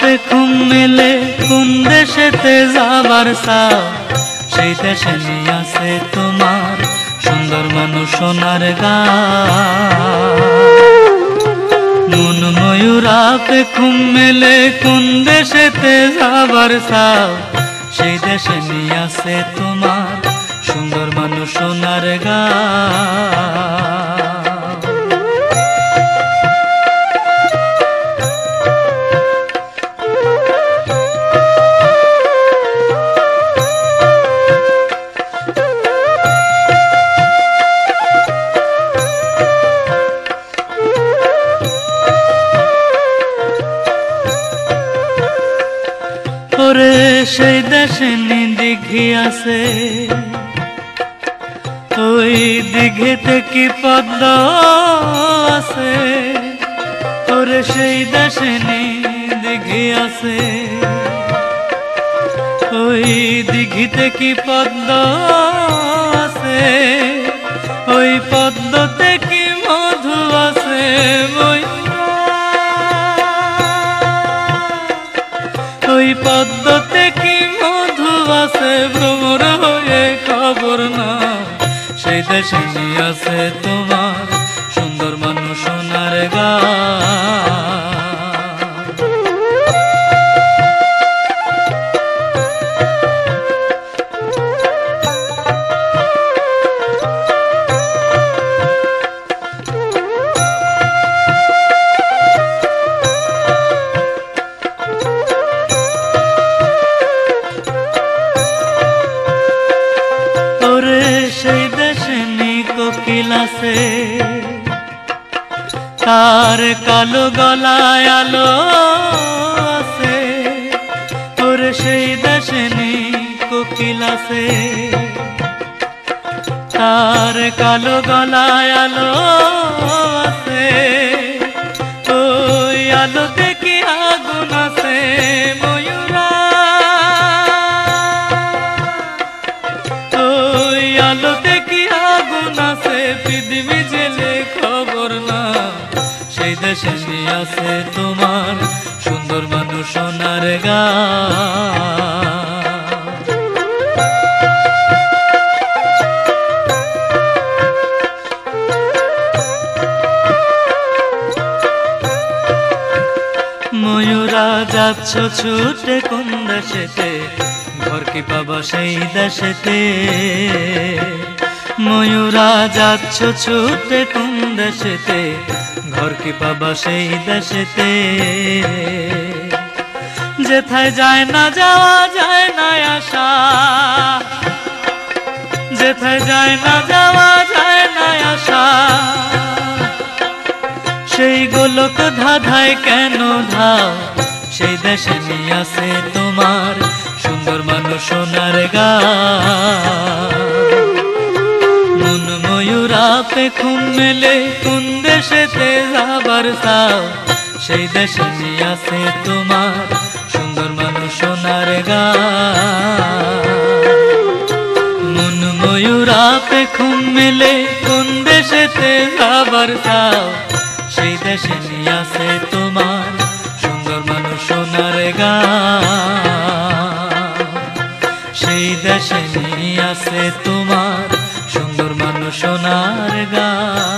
রাতে ঘুম মেলে কোন দেশেতে যাবার চাও, সেই দেশে নিয়ে আছে তোমার সুন্দর মানুষ সোনার গান। মন ময়ূরাতে ঘুম মেলে কোন দেশেতে যাবার চাও, সেই দেশে নিয়ে আছে তোমার সুন্দর মানুষ সোনার গান। ওরে সেই দেশে দিঘি আছে, ওই দিঘিতে কি পদ্ম আছে। ওরে সেই দেশে দিঘি আছে, ওই দিঘিতে কি পদ্ম আছে। ওই পদ্মতে কি মধু আছে, ওই পদ্মতে কি মধু আছে। ভ্রমর হয়ে খবর না, সেই দেশে নিয়ে আছে তোমার সুন্দর মানুষ সোনার গান। সেই দেশে কোকিল আছে, তার কালো গলায় আলো আছে। ওরে সেই দেশে কোকিল আছে, তার কালো গলায় আলো আছে। ওই আলোতে কি আগুন আছে ময়ূরা, ওই আলোতে কি আগুন আছে। পৃথিবী জেলে খবর না, সেই দেশে নিয়ে আছে তোমার সুন্দর মানুষ সোনার গান। ময়ূরা যাচ্ছ ছুটে কোন দেশেতে, ঘর কি পাবা সেই দেশেতে। ময়ূরা যাচ্ছ ছুটে কোন দেশেতে, ঘর কি পাবা সেই দেশেতে। যেথায় যায় না যাওয়া যায় না আসা, যেথায় যায় না যাওয়া যায় না আসা। সেই গোলক ধাঁধায় কেন ধাও, সেই দেশে নিয়ে আছে তোমার সুন্দর মানুষ সোনার গান। মন ময়ূরাতে ঘুম মেলে কোন দেশেতে যাবার চাও, সেই দেশে নিয়ে আছে তোমার সুন্দর মানুষ সোনার গান। মন ময়ূরাতে ঘুম মেলে কোন দেশেতে যাবার চাও, সেই দেশে নিয়ে আছে তোমার সুন্দর মানুষ সোনার গান। সেই দেশে নিয়ে আছে তোমার সুন্দর মানুষ সোনার গান।